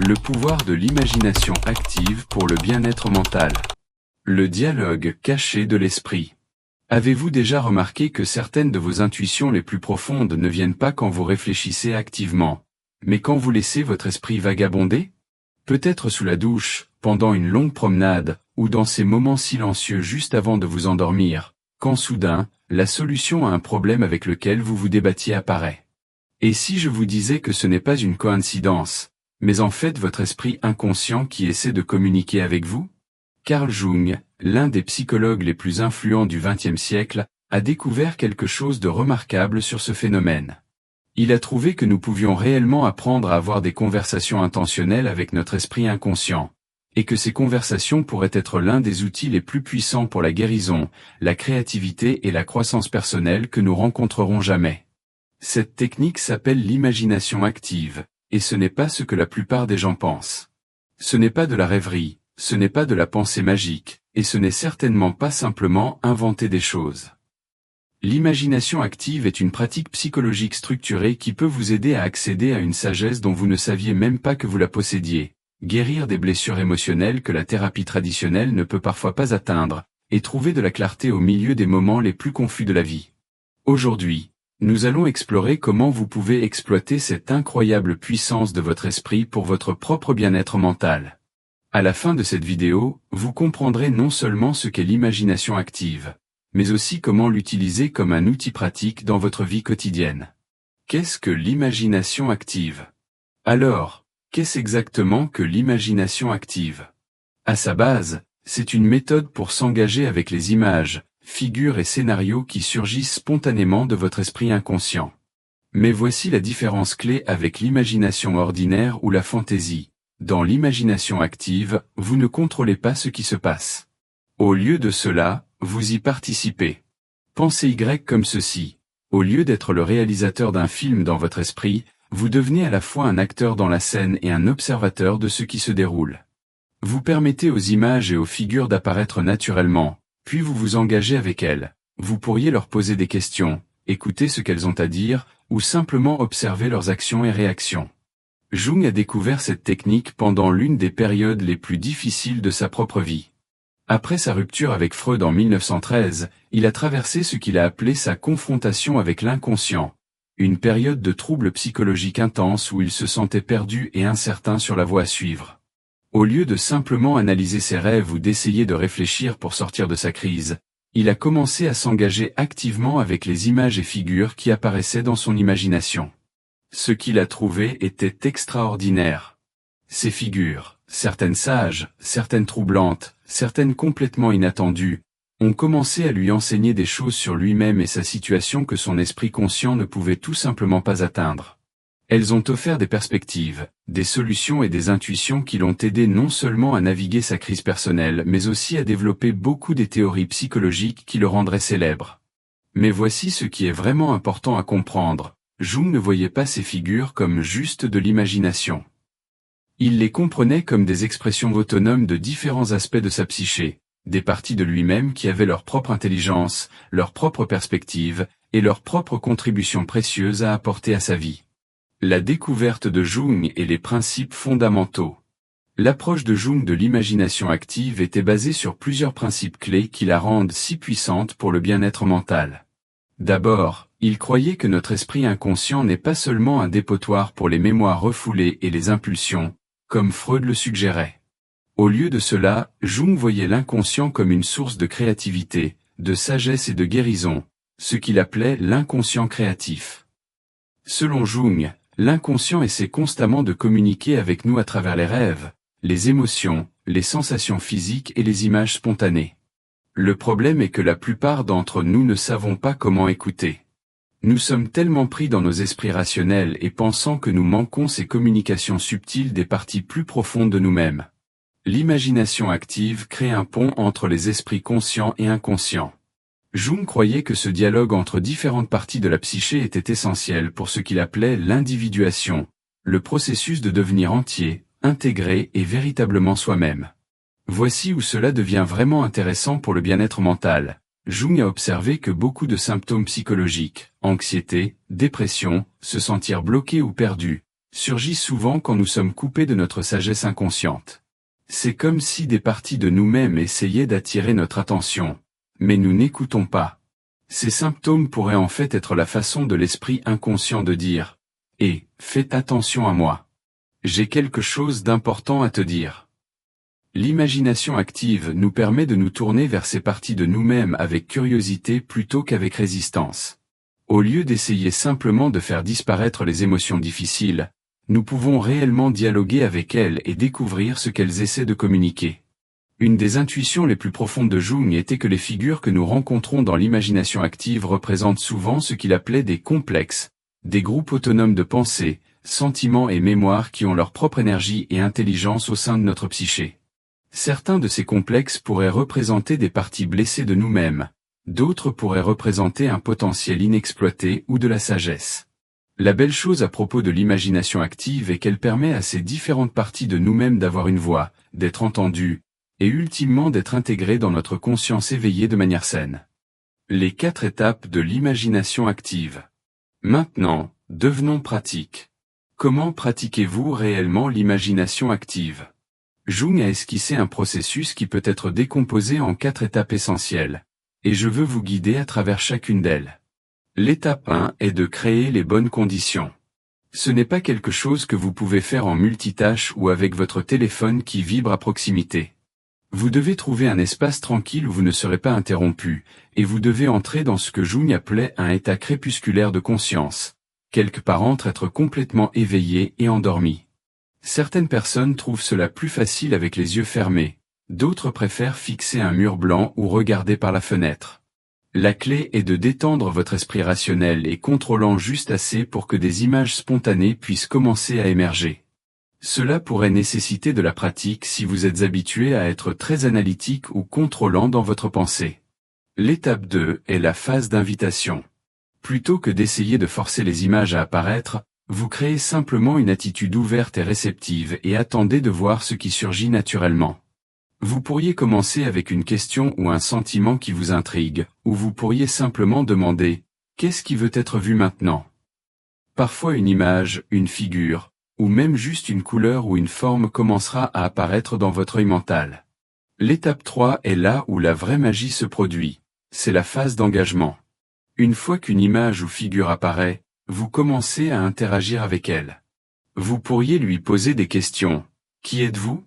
Le pouvoir de l'imagination active pour le bien-être mental. Le dialogue caché de l'esprit. Avez-vous déjà remarqué que certaines de vos intuitions les plus profondes ne viennent pas quand vous réfléchissez activement, mais quand vous laissez votre esprit vagabonder? Peut-être sous la douche, pendant une longue promenade, ou dans ces moments silencieux juste avant de vous endormir, quand soudain, la solution à un problème avec lequel vous vous débattiez apparaît. Et si je vous disais que ce n'est pas une coïncidence, mais en fait votre esprit inconscient qui essaie de communiquer avec vous? Carl Jung, l'un des psychologues les plus influents du XXe siècle, a découvert quelque chose de remarquable sur ce phénomène. Il a trouvé que nous pouvions réellement apprendre à avoir des conversations intentionnelles avec notre esprit inconscient, et que ces conversations pourraient être l'un des outils les plus puissants pour la guérison, la créativité et la croissance personnelle que nous rencontrerons jamais. Cette technique s'appelle l'imagination active, et ce n'est pas ce que la plupart des gens pensent. Ce n'est pas de la rêverie, ce n'est pas de la pensée magique, et ce n'est certainement pas simplement inventer des choses. L'imagination active est une pratique psychologique structurée qui peut vous aider à accéder à une sagesse dont vous ne saviez même pas que vous la possédiez, guérir des blessures émotionnelles que la thérapie traditionnelle ne peut parfois pas atteindre, et trouver de la clarté au milieu des moments les plus confus de la vie. Aujourd'hui, nous allons explorer comment vous pouvez exploiter cette incroyable puissance de votre esprit pour votre propre bien-être mental. À la fin de cette vidéo, vous comprendrez non seulement ce qu'est l'imagination active, mais aussi comment l'utiliser comme un outil pratique dans votre vie quotidienne. Qu'est-ce que l'imagination active? Alors, qu'est-ce exactement que l'imagination active? À sa base, c'est une méthode pour s'engager avec les images, figures et scénarios qui surgissent spontanément de votre esprit inconscient. Mais voici la différence clé avec l'imagination ordinaire ou la fantaisie. Dans l'imagination active, vous ne contrôlez pas ce qui se passe. Au lieu de cela, vous y participez. Pensez Y comme ceci. Au lieu d'être le réalisateur d'un film dans votre esprit, vous devenez à la fois un acteur dans la scène et un observateur de ce qui se déroule. Vous permettez aux images et aux figures d'apparaître naturellement, puis vous vous engagez avec elles. Vous pourriez leur poser des questions, écouter ce qu'elles ont à dire, ou simplement observer leurs actions et réactions. Jung a découvert cette technique pendant l'une des périodes les plus difficiles de sa propre vie. Après sa rupture avec Freud en 1913, il a traversé ce qu'il a appelé sa confrontation avec l'inconscient, une période de troubles psychologiques intenses où il se sentait perdu et incertain sur la voie à suivre. Au lieu de simplement analyser ses rêves ou d'essayer de réfléchir pour sortir de sa crise, il a commencé à s'engager activement avec les images et figures qui apparaissaient dans son imagination. Ce qu'il a trouvé était extraordinaire. Ces figures, certaines sages, certaines troublantes, certaines complètement inattendues, ont commencé à lui enseigner des choses sur lui-même et sa situation que son esprit conscient ne pouvait tout simplement pas atteindre. Elles ont offert des perspectives, des solutions et des intuitions qui l'ont aidé non seulement à naviguer sa crise personnelle mais aussi à développer beaucoup des théories psychologiques qui le rendraient célèbre. Mais voici ce qui est vraiment important à comprendre, Jung ne voyait pas ces figures comme juste de l'imagination. Il les comprenait comme des expressions autonomes de différents aspects de sa psyché, des parties de lui-même qui avaient leur propre intelligence, leur propre perspective, et leur propre contribution précieuse à apporter à sa vie. La découverte de Jung et les principes fondamentaux. L'approche de Jung de l'imagination active était basée sur plusieurs principes clés qui la rendent si puissante pour le bien-être mental. D'abord, il croyait que notre esprit inconscient n'est pas seulement un dépotoir pour les mémoires refoulées et les impulsions, comme Freud le suggérait. Au lieu de cela, Jung voyait l'inconscient comme une source de créativité, de sagesse et de guérison, ce qu'il appelait l'inconscient créatif. Selon Jung, l'inconscient essaie constamment de communiquer avec nous à travers les rêves, les émotions, les sensations physiques et les images spontanées. Le problème est que la plupart d'entre nous ne savons pas comment écouter. Nous sommes tellement pris dans nos esprits rationnels et pensant que nous manquons ces communications subtiles des parties plus profondes de nous-mêmes. L'imagination active crée un pont entre les esprits conscients et inconscients. Jung croyait que ce dialogue entre différentes parties de la psyché était essentiel pour ce qu'il appelait l'individuation, le processus de devenir entier, intégré et véritablement soi-même. Voici où cela devient vraiment intéressant pour le bien-être mental. Jung a observé que beaucoup de symptômes psychologiques, anxiété, dépression, se sentir bloqué ou perdu, surgit souvent quand nous sommes coupés de notre sagesse inconsciente. C'est comme si des parties de nous-mêmes essayaient d'attirer notre attention, mais nous n'écoutons pas. Ces symptômes pourraient en fait être la façon de l'esprit inconscient de dire « Hé, faites attention à moi. J'ai quelque chose d'important à te dire. » L'imagination active nous permet de nous tourner vers ces parties de nous-mêmes avec curiosité plutôt qu'avec résistance. Au lieu d'essayer simplement de faire disparaître les émotions difficiles, nous pouvons réellement dialoguer avec elles et découvrir ce qu'elles essaient de communiquer. Une des intuitions les plus profondes de Jung était que les figures que nous rencontrons dans l'imagination active représentent souvent ce qu'il appelait des complexes, des groupes autonomes de pensée, sentiments et mémoires qui ont leur propre énergie et intelligence au sein de notre psyché. Certains de ces complexes pourraient représenter des parties blessées de nous-mêmes, d'autres pourraient représenter un potentiel inexploité ou de la sagesse. La belle chose à propos de l'imagination active est qu'elle permet à ces différentes parties de nous-mêmes d'avoir une voix, d'être entendues, et ultimement d'être intégrées dans notre conscience éveillée de manière saine. Les 4 étapes de l'imagination active. Maintenant, devenons pratiques. Comment pratiquez-vous réellement l'imagination active ? Jung a esquissé un processus qui peut être décomposé en 4 étapes essentielles, et je veux vous guider à travers chacune d'elles. L'étape 1 est de créer les bonnes conditions. Ce n'est pas quelque chose que vous pouvez faire en multitâche ou avec votre téléphone qui vibre à proximité. Vous devez trouver un espace tranquille où vous ne serez pas interrompu, et vous devez entrer dans ce que Jung appelait un état crépusculaire de conscience, quelque part entre être complètement éveillé et endormi. Certaines personnes trouvent cela plus facile avec les yeux fermés, d'autres préfèrent fixer un mur blanc ou regarder par la fenêtre. La clé est de détendre votre esprit rationnel et contrôlant juste assez pour que des images spontanées puissent commencer à émerger. Cela pourrait nécessiter de la pratique si vous êtes habitué à être très analytique ou contrôlant dans votre pensée. L'étape 2 est la phase d'invitation. Plutôt que d'essayer de forcer les images à apparaître, vous créez simplement une attitude ouverte et réceptive et attendez de voir ce qui surgit naturellement. Vous pourriez commencer avec une question ou un sentiment qui vous intrigue, ou vous pourriez simplement demander « Qu'est-ce qui veut être vu maintenant ?» Parfois une image, une figure, ou même juste une couleur ou une forme commencera à apparaître dans votre œil mental. L'étape 3 est là où la vraie magie se produit, c'est la phase d'engagement. Une fois qu'une image ou figure apparaît, vous commencez à interagir avec elle. Vous pourriez lui poser des questions. Qui êtes-vous ?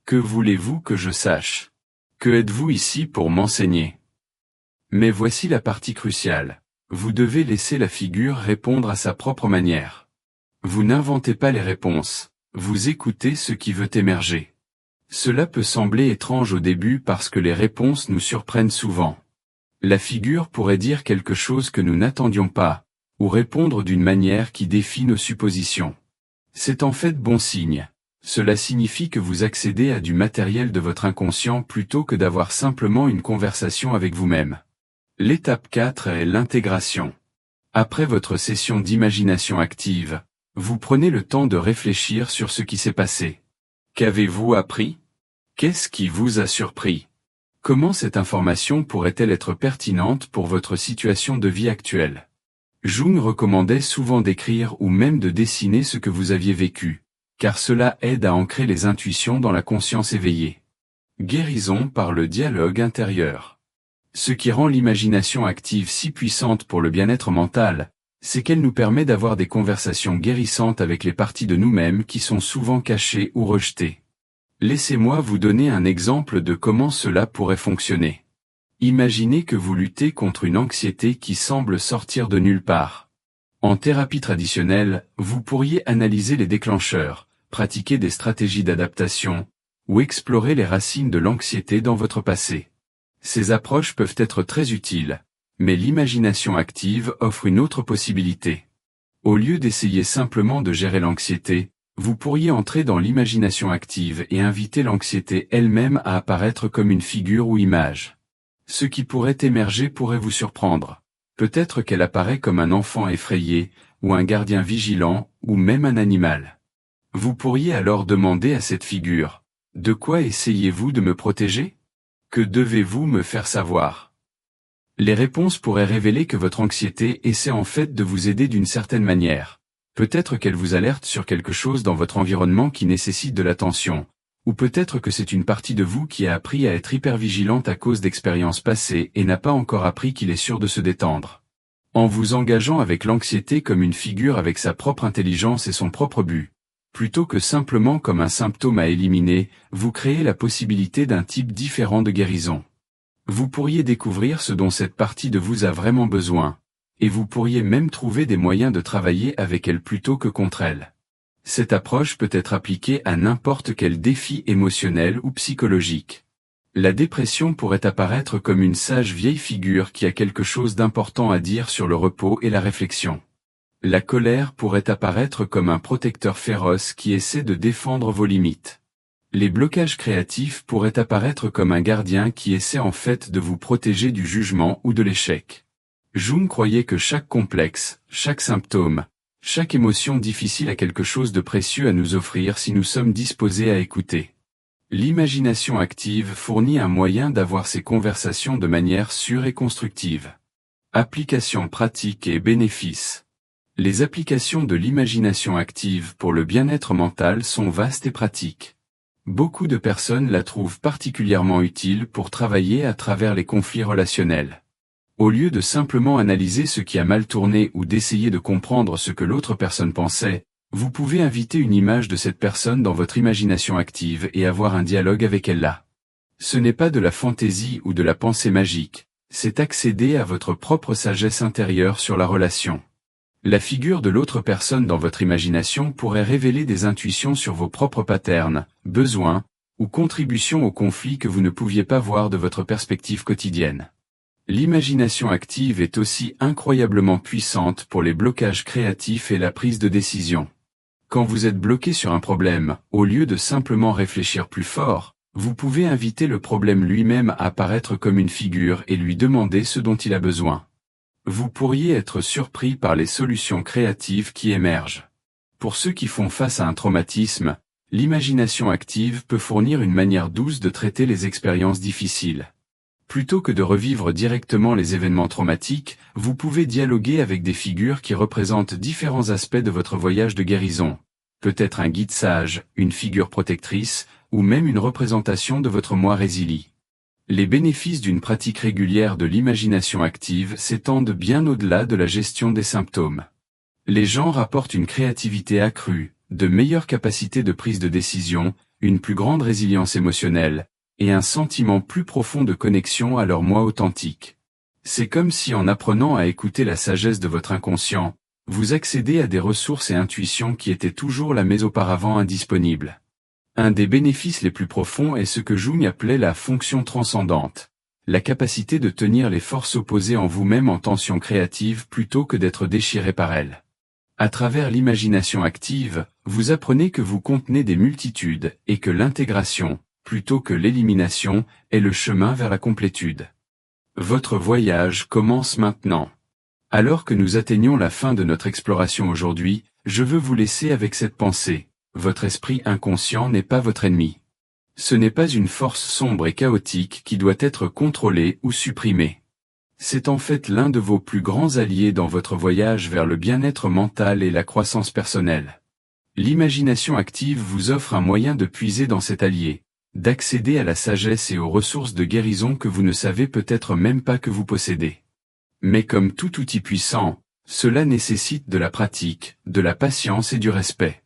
Que voulez-vous que je sache ? Que êtes-vous ici pour m'enseigner ? Mais voici la partie cruciale. Vous devez laisser la figure répondre à sa propre manière. Vous n'inventez pas les réponses, vous écoutez ce qui veut émerger. Cela peut sembler étrange au début parce que les réponses nous surprennent souvent. La figure pourrait dire quelque chose que nous n'attendions pas, ou répondre d'une manière qui défie nos suppositions. C'est en fait bon signe. Cela signifie que vous accédez à du matériel de votre inconscient plutôt que d'avoir simplement une conversation avec vous-même. L'étape 4 est l'intégration. Après votre session d'imagination active, vous prenez le temps de réfléchir sur ce qui s'est passé. Qu'avez-vous appris ? Qu'est-ce qui vous a surpris ? Comment cette information pourrait-elle être pertinente pour votre situation de vie actuelle ? Jung recommandait souvent d'écrire ou même de dessiner ce que vous aviez vécu, car cela aide à ancrer les intuitions dans la conscience éveillée. Guérison par le dialogue intérieur. Ce qui rend l'imagination active si puissante pour le bien-être mental, c'est qu'elle nous permet d'avoir des conversations guérissantes avec les parties de nous-mêmes qui sont souvent cachées ou rejetées. Laissez-moi vous donner un exemple de comment cela pourrait fonctionner. Imaginez que vous luttez contre une anxiété qui semble sortir de nulle part. En thérapie traditionnelle, vous pourriez analyser les déclencheurs, pratiquer des stratégies d'adaptation, ou explorer les racines de l'anxiété dans votre passé. Ces approches peuvent être très utiles, mais l'imagination active offre une autre possibilité. Au lieu d'essayer simplement de gérer l'anxiété, vous pourriez entrer dans l'imagination active et inviter l'anxiété elle-même à apparaître comme une figure ou image. Ce qui pourrait émerger pourrait vous surprendre. Peut-être qu'elle apparaît comme un enfant effrayé, ou un gardien vigilant, ou même un animal. Vous pourriez alors demander à cette figure, « De quoi essayez-vous de me protéger ? Que devez-vous me faire savoir ?» Les réponses pourraient révéler que votre anxiété essaie en fait de vous aider d'une certaine manière. Peut-être qu'elle vous alerte sur quelque chose dans votre environnement qui nécessite de l'attention, ou peut-être que c'est une partie de vous qui a appris à être hypervigilante à cause d'expériences passées et n'a pas encore appris qu'il est sûr de se détendre. En vous engageant avec l'anxiété comme une figure avec sa propre intelligence et son propre but, plutôt que simplement comme un symptôme à éliminer, vous créez la possibilité d'un type différent de guérison. Vous pourriez découvrir ce dont cette partie de vous a vraiment besoin, et vous pourriez même trouver des moyens de travailler avec elle plutôt que contre elle. Cette approche peut être appliquée à n'importe quel défi émotionnel ou psychologique. La dépression pourrait apparaître comme une sage vieille figure qui a quelque chose d'important à dire sur le repos et la réflexion. La colère pourrait apparaître comme un protecteur féroce qui essaie de défendre vos limites. Les blocages créatifs pourraient apparaître comme un gardien qui essaie en fait de vous protéger du jugement ou de l'échec. Jung croyait que chaque complexe, chaque symptôme, chaque émotion difficile a quelque chose de précieux à nous offrir si nous sommes disposés à écouter. L'imagination active fournit un moyen d'avoir ces conversations de manière sûre et constructive. Applications pratiques et bénéfices. Les applications de l'imagination active pour le bien-être mental sont vastes et pratiques. Beaucoup de personnes la trouvent particulièrement utile pour travailler à travers les conflits relationnels. Au lieu de simplement analyser ce qui a mal tourné ou d'essayer de comprendre ce que l'autre personne pensait, vous pouvez inviter une image de cette personne dans votre imagination active et avoir un dialogue avec elle là. Ce n'est pas de la fantaisie ou de la pensée magique, c'est accéder à votre propre sagesse intérieure sur la relation. La figure de l'autre personne dans votre imagination pourrait révéler des intuitions sur vos propres patterns, besoins, ou contributions au conflit que vous ne pouviez pas voir de votre perspective quotidienne. L'imagination active est aussi incroyablement puissante pour les blocages créatifs et la prise de décision. Quand vous êtes bloqué sur un problème, au lieu de simplement réfléchir plus fort, vous pouvez inviter le problème lui-même à apparaître comme une figure et lui demander ce dont il a besoin. Vous pourriez être surpris par les solutions créatives qui émergent. Pour ceux qui font face à un traumatisme, l'imagination active peut fournir une manière douce de traiter les expériences difficiles. Plutôt que de revivre directement les événements traumatiques, vous pouvez dialoguer avec des figures qui représentent différents aspects de votre voyage de guérison. Peut-être un guide sage, une figure protectrice, ou même une représentation de votre moi résili. Les bénéfices d'une pratique régulière de l'imagination active s'étendent bien au-delà de la gestion des symptômes. Les gens rapportent une créativité accrue, de meilleures capacités de prise de décision, une plus grande résilience émotionnelle, et un sentiment plus profond de connexion à leur moi authentique. C'est comme si en apprenant à écouter la sagesse de votre inconscient, vous accédez à des ressources et intuitions qui étaient toujours là mais auparavant indisponibles. Un des bénéfices les plus profonds est ce que Jung appelait la fonction transcendante, la capacité de tenir les forces opposées en vous-même en tension créative plutôt que d'être déchiré par elles. À travers l'imagination active, vous apprenez que vous contenez des multitudes et que l'intégration, plutôt que l'élimination, est le chemin vers la complétude. Votre voyage commence maintenant. Alors que nous atteignons la fin de notre exploration aujourd'hui, je veux vous laisser avec cette pensée. Votre esprit inconscient n'est pas votre ennemi. Ce n'est pas une force sombre et chaotique qui doit être contrôlée ou supprimée. C'est en fait l'un de vos plus grands alliés dans votre voyage vers le bien-être mental et la croissance personnelle. L'imagination active vous offre un moyen de puiser dans cet allié, d'accéder à la sagesse et aux ressources de guérison que vous ne savez peut-être même pas que vous possédez. Mais comme tout outil puissant, cela nécessite de la pratique, de la patience et du respect.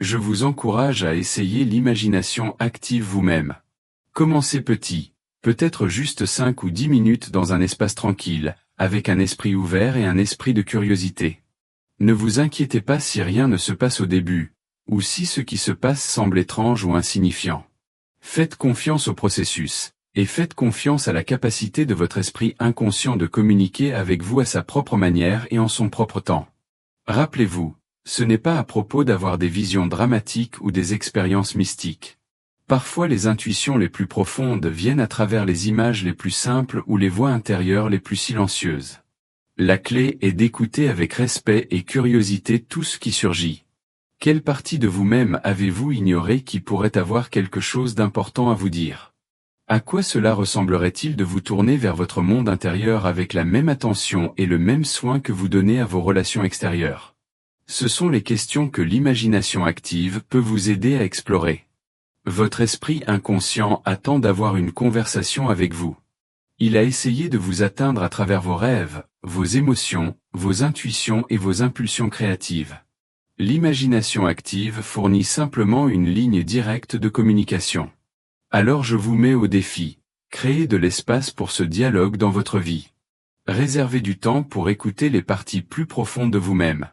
Je vous encourage à essayer l'imagination active vous-même. Commencez petit, peut-être juste 5 ou 10 minutes dans un espace tranquille, avec un esprit ouvert et un esprit de curiosité. Ne vous inquiétez pas si rien ne se passe au début, ou si ce qui se passe semble étrange ou insignifiant. Faites confiance au processus, et faites confiance à la capacité de votre esprit inconscient de communiquer avec vous à sa propre manière et en son propre temps. Rappelez-vous, ce n'est pas à propos d'avoir des visions dramatiques ou des expériences mystiques. Parfois les intuitions les plus profondes viennent à travers les images les plus simples ou les voix intérieures les plus silencieuses. La clé est d'écouter avec respect et curiosité tout ce qui surgit. Quelle partie de vous-même avez-vous ignoré qui pourrait avoir quelque chose d'important à vous dire? À quoi cela ressemblerait-il de vous tourner vers votre monde intérieur avec la même attention et le même soin que vous donnez à vos relations extérieures? Ce sont les questions que l'imagination active peut vous aider à explorer. Votre esprit inconscient attend d'avoir une conversation avec vous. Il a essayé de vous atteindre à travers vos rêves, vos émotions, vos intuitions et vos impulsions créatives. L'imagination active fournit simplement une ligne directe de communication. Alors je vous mets au défi. Créez de l'espace pour ce dialogue dans votre vie. Réservez du temps pour écouter les parties plus profondes de vous-même.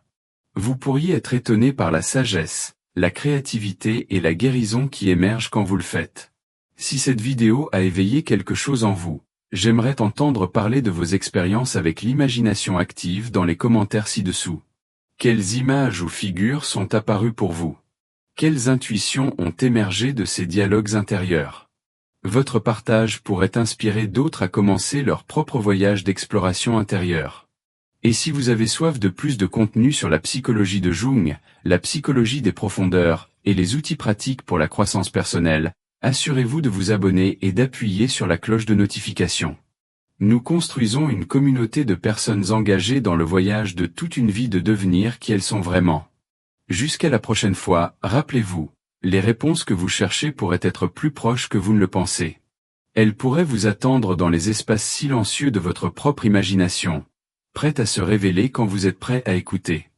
Vous pourriez être étonné par la sagesse, la créativité et la guérison qui émergent quand vous le faites. Si cette vidéo a éveillé quelque chose en vous, j'aimerais entendre parler de vos expériences avec l'imagination active dans les commentaires ci-dessous. Quelles images ou figures sont apparues pour vous? Quelles intuitions ont émergé de ces dialogues intérieurs? Votre partage pourrait inspirer d'autres à commencer leur propre voyage d'exploration intérieure. Et si vous avez soif de plus de contenu sur la psychologie de Jung, la psychologie des profondeurs, et les outils pratiques pour la croissance personnelle, assurez-vous de vous abonner et d'appuyer sur la cloche de notification. Nous construisons une communauté de personnes engagées dans le voyage de toute une vie de devenir qui elles sont vraiment. Jusqu'à la prochaine fois, rappelez-vous, les réponses que vous cherchez pourraient être plus proches que vous ne le pensez. Elles pourraient vous attendre dans les espaces silencieux de votre propre imagination, prêtes à se révéler quand vous êtes prêt à écouter.